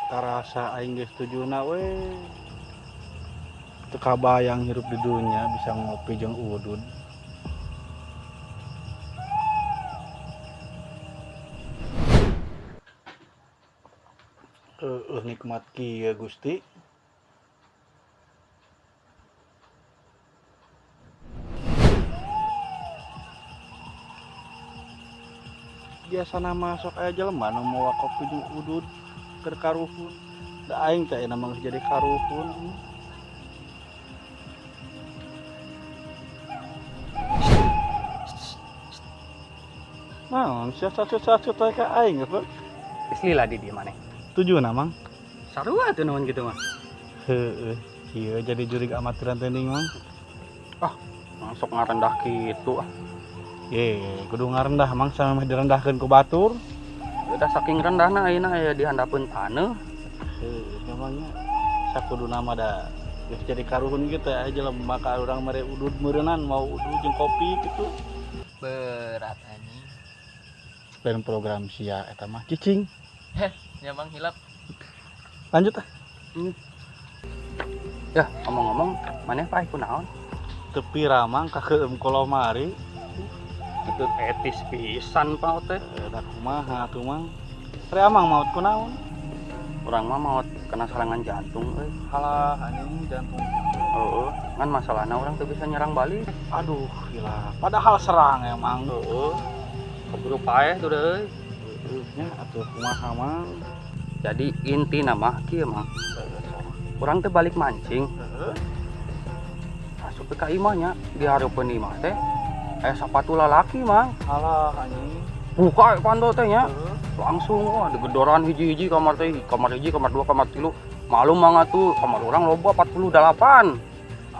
Karasa aing geus tujuna we. Teu kabayang hirup di dunia bisa ngopi jeung udud. Nikmat kieu Gusti. Biasa nama sok aya jelema nu mawa kopi jeung udud keur karuhun. Da aing teh nama geus jadi karuhun. Naon sia-sia ka aing apa? Geus lila di dieu maneh. Tujuna mang. Sarua teh naon kitu mah. Heeh. Ieu jadi jurig amatiran teuing mang. Sok ngarendah kitu ah. Kudu ngarendah mang samemeh direndahkeun ku batur. Udah saking rendahna ayeuna aya di handapeun taneuh. Memangnya sakudu nama da geus jadi karuhun gitu ya jelema ka urang mere udud meureunan mau udud jeung kopi gitu. Berat anjing. Lain program sia eta mah cicing. Ya Bang hilap. Lanjut ah. Ya, ngomong-ngomong, maneh paeh kunaon? Teu pira mang kakeueum kolomari. Itu etis pisan paut teh. Da kumaha atuh mang? Teu amang maot kunaon? Urang mah maot kena serangan jantung euy. Halah anjing jantung. Heeh, ngan masalahna urang teu bisa nyerang balik. Aduh, gila. Padahal serang emang. Heeh. Keburu paeh tuh deui. Nya atuh kumaha mang? Jadi inti nama kieu mah. Urang teh balik mancing. Masuk ke imahnya, di hareupeun imah teh aya sapatu lalaki mang. Halah anjing. Buka panto teh nya. Langsung wah digedoran hiji-hiji kamar teh, kamar hiji, kamar 2, kamar 3. Malum mah atuh kamar urang loba 48.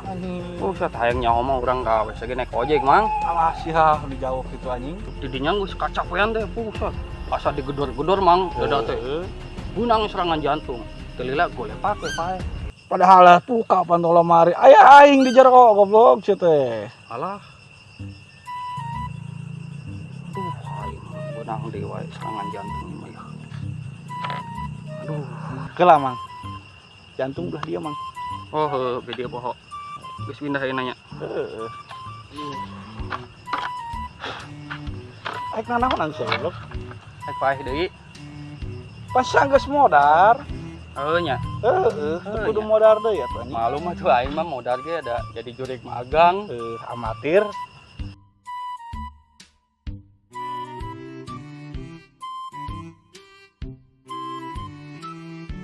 Anjing. Buset hayang nyaho mah urang ka WC ge naik ojek mang. Alah sia dijauh kitu anjing. Di dinya geus kacapean teh buset. Asa digedor-gedor mang dada teh. Bunang serangan jantung. Teu lila golepak we paeh. Padahal puka pantol lemari. Aya aing di jero goblok sia teh. Alah. Aing benang deui wae serangan jantung mah ya. Aduh, Keula mang. Jantung udah dia mang. oh heuh be dieu poho. Geus pindah ayeuna nya. Heeh. Aik nanaonan sia goblok. Rek paeh deui. Pas geus modar. Heuh nya. Heeh, teu kudu modar deui atuh anjing. Malum mah tuh aing mah modal ge ada jadi jurig magang. Amatir.